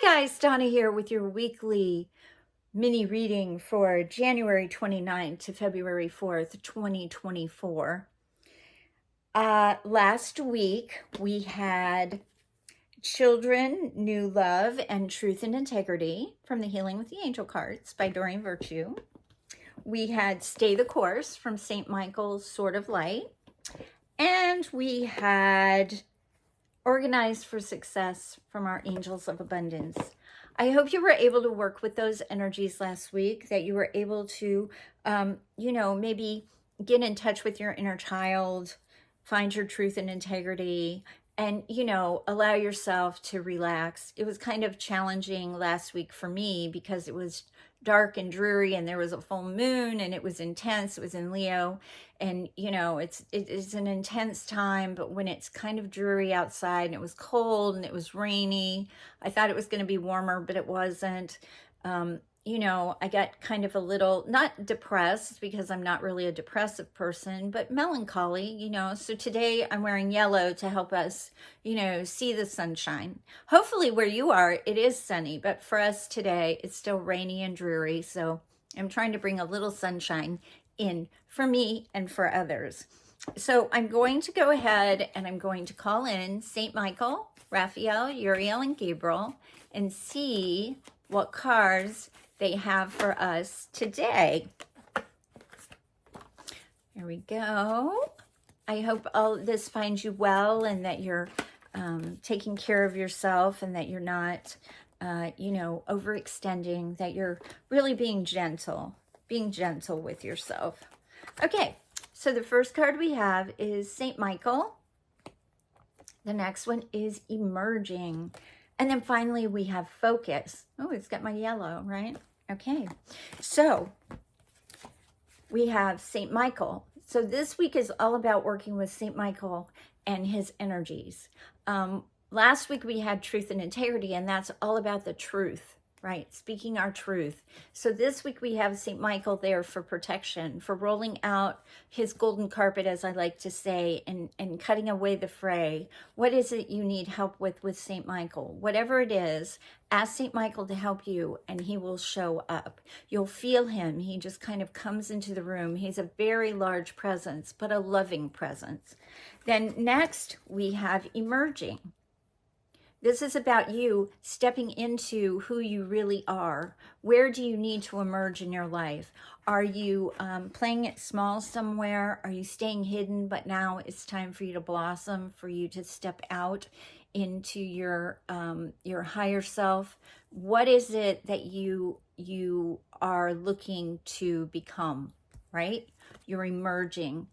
guys, Donna here with your weekly mini reading for January 29th to February 4th, 2024. Last week we had Children, New Love, and Truth and Integrity from the Healing with the Angel cards by Doreen Virtue. We had Stay the Course from St. Michael's Sword of Light. And we had Organized for Success from our Angels of Abundance. I hope you were able to work with those energies last week, that you were able to, maybe get in touch with your inner child, find your truth and integrity, and, allow yourself to relax. It was kind of challenging last week for me because it was dark and dreary and there was a full moon and it was intense. It was in Leo, and it's an intense time, but when it's kind of dreary outside and it was cold and it was rainy, I thought it was going to be warmer, but it wasn't. I got kind of a little, not depressed because I'm not really a depressive person, but melancholy, So today I'm wearing yellow to help us, see the sunshine. Hopefully where you are, it is sunny, but for us today, it's still rainy and dreary. So I'm trying to bring a little sunshine in for me and for others. So I'm going to go ahead and I'm going to call in St. Michael, Raphael, Uriel, and Gabriel and see what cards they have for us today. There we go. I hope all this finds you well and that you're taking care of yourself and that you're not, overextending, that you're really being gentle with yourself. Okay, so the first card we have is St. Michael. The next one is Emerging. And then finally we have Focus. Oh, it's got my yellow, right? Okay, so we have St. Michael. So this week is all about working with St. Michael and his energies. Last week we had Truth and Integrity, and that's all about the truth, right? Speaking our truth. So this week we have St. Michael there for protection, for rolling out his golden carpet, as I like to say, and cutting away the fray. What is it you need help with St. Michael? Whatever it is, ask St. Michael to help you and he will show up. You'll feel him. He just kind of comes into the room. He's a very large presence, but a loving presence. Then next we have Emerging. This is about you stepping into who you really are. Where do you need to emerge in your life? Are you playing it small somewhere? Are you staying hidden, but now it's time for you to blossom, for you to step out into your higher self? What is it that you are looking to become, right? You're emerging.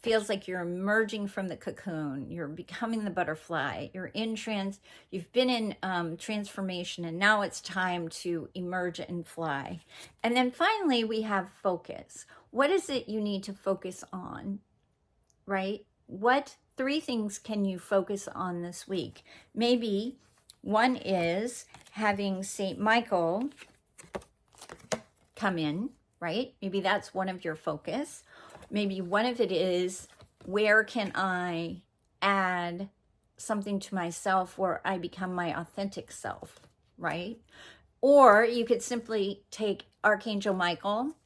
Feels like you're emerging from the cocoon. You're becoming the butterfly. You've been in transformation, and now it's time to emerge and fly. And then finally, we have Focus. What is it you need to focus on, right? What 3 things can you focus on this week? Maybe one is having St. Michael come in, right? Maybe that's one of your focus. Maybe one of it is, where can I add something to myself where I become my authentic self, right? Or you could simply take Archangel Michael,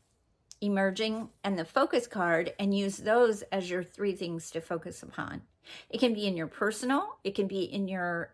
Emerging, and the Focus card and use those as your 3 things to focus upon. It can be in your personal, it can be in your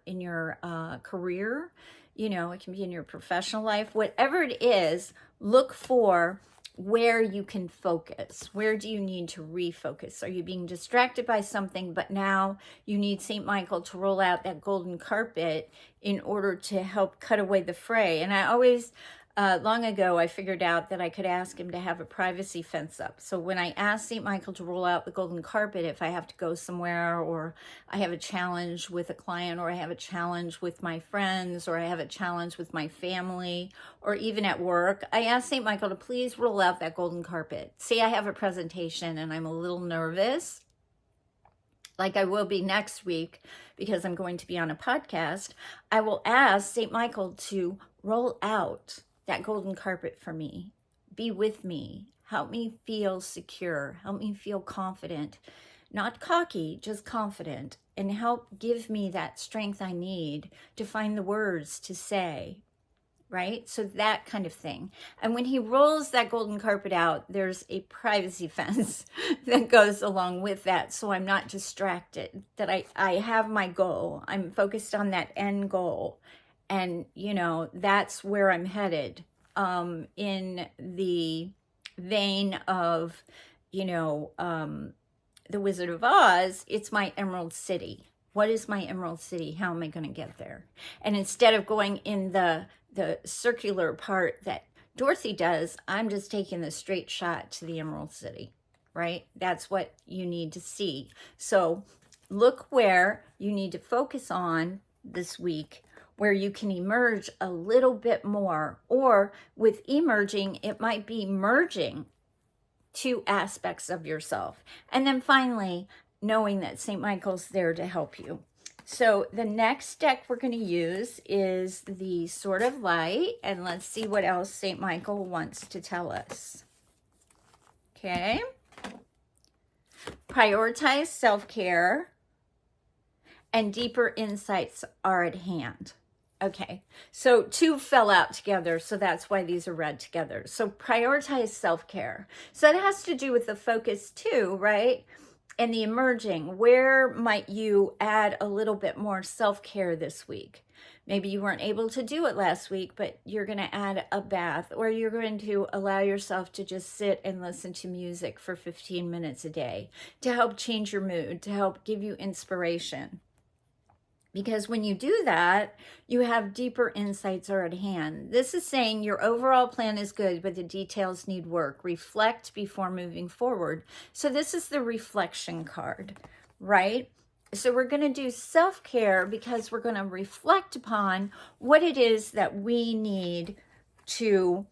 career, it can be in your professional life. Whatever it is, look for where you can focus. Where do you need to refocus? Are you being distracted by something, but now you need St. Michael to roll out that golden carpet in order to help cut away the fray? And I always, long ago, I figured out that I could ask him to have a privacy fence up. So when I ask St. Michael to roll out the golden carpet, if I have to go somewhere, or I have a challenge with a client, or I have a challenge with my friends, or I have a challenge with my family, or even at work, I ask St. Michael to please roll out that golden carpet. Say I have a presentation and I'm a little nervous, like I will be next week because I'm going to be on a podcast. I will ask St. Michael to roll out that golden carpet for me. Be with me. Help me feel secure. Help me feel confident. Not cocky, just confident. and help give me that strength I need to find the words to say, right? So that kind of thing. And when he rolls that golden carpet out, there's a privacy fence that goes along with that. So I'm not distracted, that I have my goal. I'm focused on that end goal. And, you know, that's where I'm headed, in the vein of, you know, the Wizard of Oz. It's my Emerald City. What is my Emerald City? How am I going to get there? And instead of going in the circular part that Dorothy does, I'm just taking the straight shot to the Emerald City, right? That's what you need to see. So look where you need to focus on this week, where you can emerge a little bit more. Or with emerging, it might be merging two aspects of yourself. And then finally, knowing that St. Michael's there to help you. So the next deck we're going to use is the Sword of Light, and let's see what else St. Michael wants to tell us. Okay. Prioritize self-care, and deeper insights are at hand. Okay, so two fell out together, so that's why these are read together. So prioritize self-care. So that has to do with the focus too, right? And the emerging. Where might you add a little bit more self-care this week? Maybe you weren't able to do it last week, but you're going to add a bath, or you're going to allow yourself to just sit and listen to music for 15 minutes a day to help change your mood, to help give you inspiration. Because when you do that, you have deeper insights are at hand. This is saying your overall plan is good, but the details need work. Reflect before moving forward. So this is the reflection card, right? So we're going to do self-care because we're going to reflect upon what it is that we need to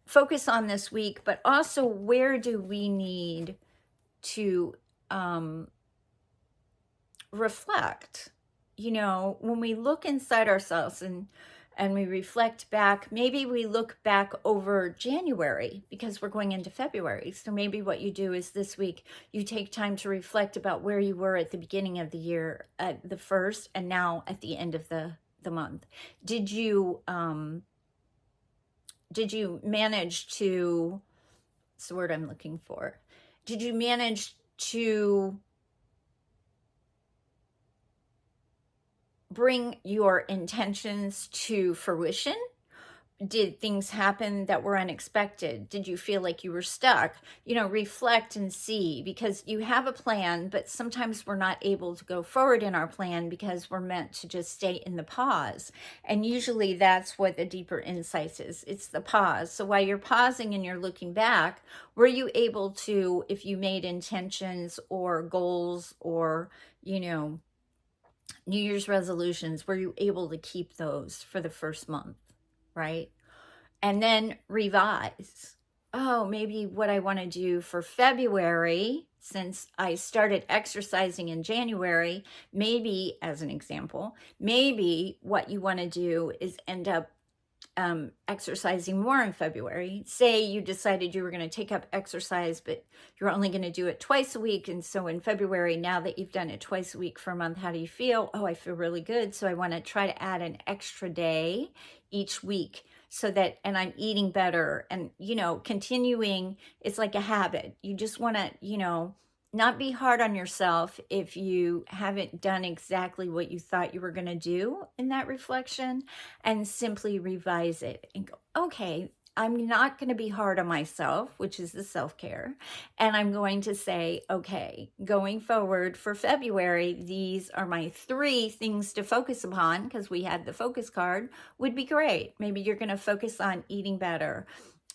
focus on this week, but also where do we need to reflect. You know, when we look inside ourselves and we reflect back, maybe we look back over January because we're going into February. So maybe what you do is this week you take time to reflect about where you were at the beginning of the year, at the first, and now at the end of the month. Did you manage to, what's the word I'm looking for? Did you manage to bring your intentions to fruition? Did things happen that were unexpected? Did you feel like you were stuck? You know, reflect and see, because you have a plan, but sometimes we're not able to go forward in our plan because we're meant to just stay in the pause. And usually that's what the deeper insights is. It's the pause. So while you're pausing and you're looking back, were you able to, if you made intentions or goals or, you know, New Year's resolutions, were you able to keep those for the first month, right? And then revise. Oh, maybe what I want to do for February, since I started exercising in January, maybe, as an example, maybe what you want to do is end up exercising more in February. Say you decided you were going to take up exercise, but you're only going to do it twice a week. And so in February, now that you've done it twice a week for a month, how do you feel? Oh, I feel really good. So I want to try to add an extra day each week so that, and I'm eating better and, you know, continuing. It's like a habit. You just want to, you know, not be hard on yourself if you haven't done exactly what you thought you were going to do in that reflection, and simply revise it and go, okay, I'm not going to be hard on myself, which is the self-care. And I'm going to say, okay, going forward for February, these are my 3 things to focus upon, because we had the focus card, would be great. Maybe you're going to focus on eating better,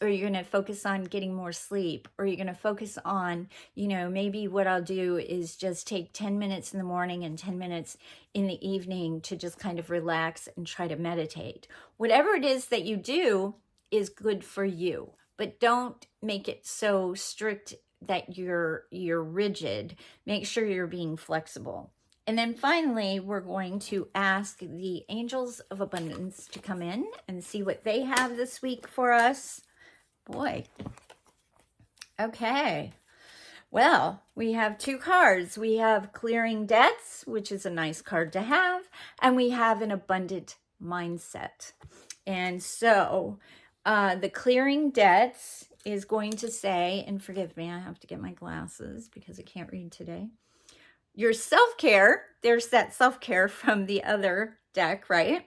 or you're going to focus on getting more sleep, or you're going to focus on, you know, maybe what I'll do is just take 10 minutes in the morning and 10 minutes in the evening to just kind of relax and try to meditate. Whatever it is that you do is good for you, but don't make it so strict that you're rigid. Make sure you're being flexible. And then finally, we're going to ask the angels of abundance to come in and see what they have this week for us. Boy. Okay. Well, we have two cards. We have clearing debts, which is a nice card to have, and we have an abundant mindset. And so the clearing debts is going to say, and forgive me, I have to get my glasses because I can't read today. Your self-care, there's that self-care from the other deck, right?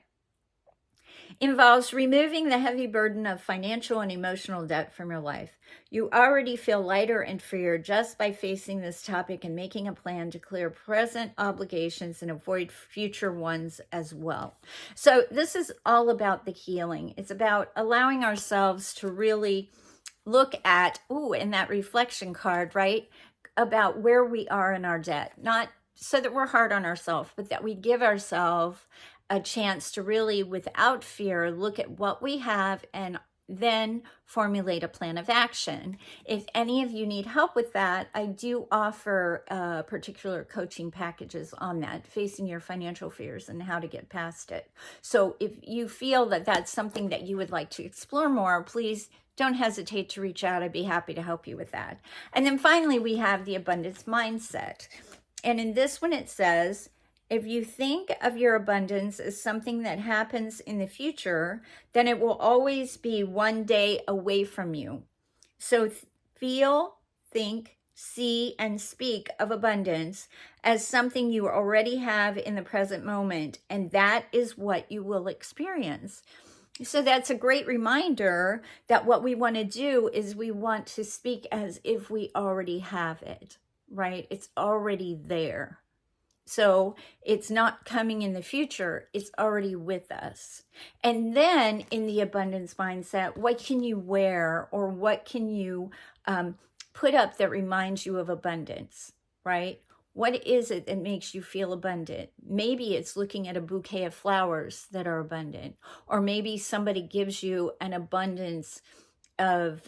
Involves removing the heavy burden of financial and emotional debt from your life. You already feel lighter and freer just by facing this topic and making a plan to clear present obligations and avoid future ones as well. So this is all about the healing. It's about allowing ourselves to really look at, in that reflection card, right? About where we are in our debt, not so that we're hard on ourselves, but that we give ourselves a chance to really, without fear, look at what we have and then formulate a plan of action. If any of you need help with that, I do offer particular coaching packages on that, facing your financial fears and how to get past it. So if you feel that that's something that you would like to explore more, please don't hesitate to reach out. I'd be happy to help you with that. And then finally, we have the abundance mindset. And in this one, it says, if you think of your abundance as something that happens in the future, then it will always be one day away from you. So feel, think, see, and speak of abundance as something you already have in the present moment, and that is what you will experience. So that's a great reminder that what we want to do is we want to speak as if we already have it, right? It's already there. So it's not coming in the future, it's already with us. And then in the abundance mindset, what can you wear or what can you put up that reminds you of abundance, right? What is it that makes you feel abundant? Maybe it's looking at a bouquet of flowers that are abundant, or maybe somebody gives you an abundance of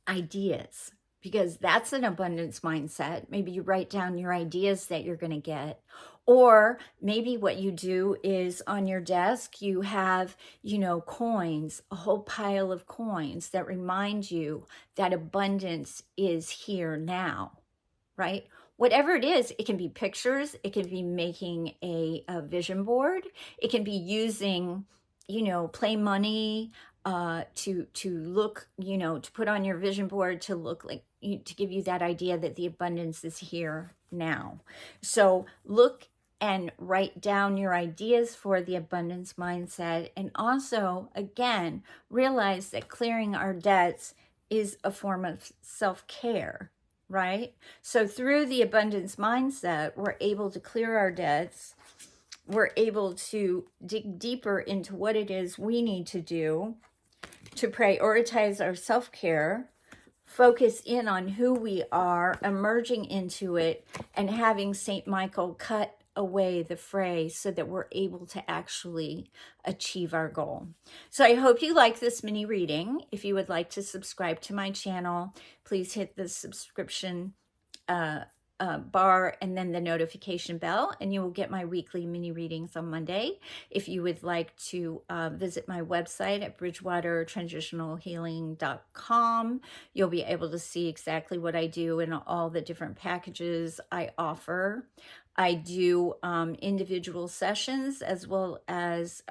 ideas, because that's an abundance mindset. Maybe you write down your ideas that you're going to get. Or maybe what you do is on your desk, you have, coins, a whole pile of coins that remind you that abundance is here now, right? Whatever it is, it can be pictures, it can be making a vision board, it can be using, play money, to look, to put on your vision board to look like, to give you that idea that the abundance is here now. So look and write down your ideas for the abundance mindset. And also, again, realize that clearing our debts is a form of self-care, right? So through the abundance mindset, we're able to clear our debts. We're able to dig deeper into what it is we need to do to prioritize our self-care, focus in on who we are, emerging into it, and having St. Michael cut away the fray so that we're able to actually achieve our goal. So I hope you like this mini reading. If you would like to subscribe to my channel, please hit the subscription bar and then the notification bell, and you will get my weekly mini readings on Monday. If you would like to visit my website at bridgewatertransitionalhealing.com, you'll be able to see exactly what I do and all the different packages I offer. I do individual sessions as well as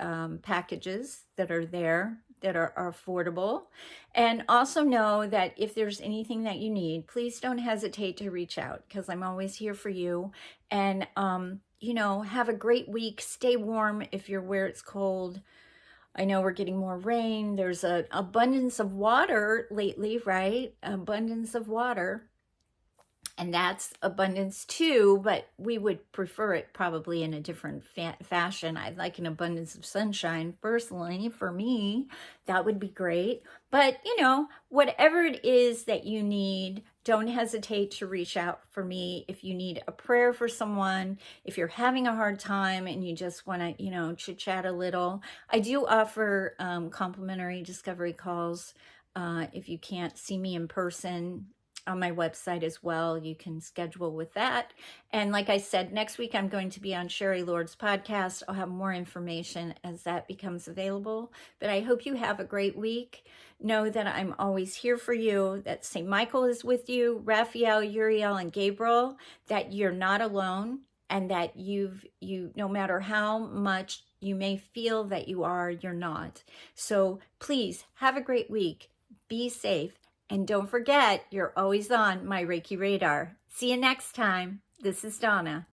packages that are there that are affordable. And also know that if there's anything that you need, please don't hesitate to reach out, because I'm always here for you. And, have a great week. Stay warm if you're where it's cold. I know we're getting more rain. There's an abundance of water lately, right? Abundance of water. And that's abundance too, but we would prefer it probably in a different fashion. I'd like an abundance of sunshine personally. For me, that would be great. But, whatever it is that you need, don't hesitate to reach out for me. If you need a prayer for someone, if you're having a hard time and you just want to, chit-chat a little, I do offer complimentary discovery calls if you can't see me in person. on my website as well. You can schedule with that. And like I said, next week I'm going to be on Sherry Lord's podcast. I'll have more information as that becomes available. But I hope you have a great week. Know that I'm always here for you, that St. Michael is with you, Raphael, Uriel, and Gabriel, that you're not alone, and that you no matter how much you may feel that you are, you're not. So please have a great week. Be safe. And don't forget, you're always on my Reiki Radar. See you next time. This is Donna.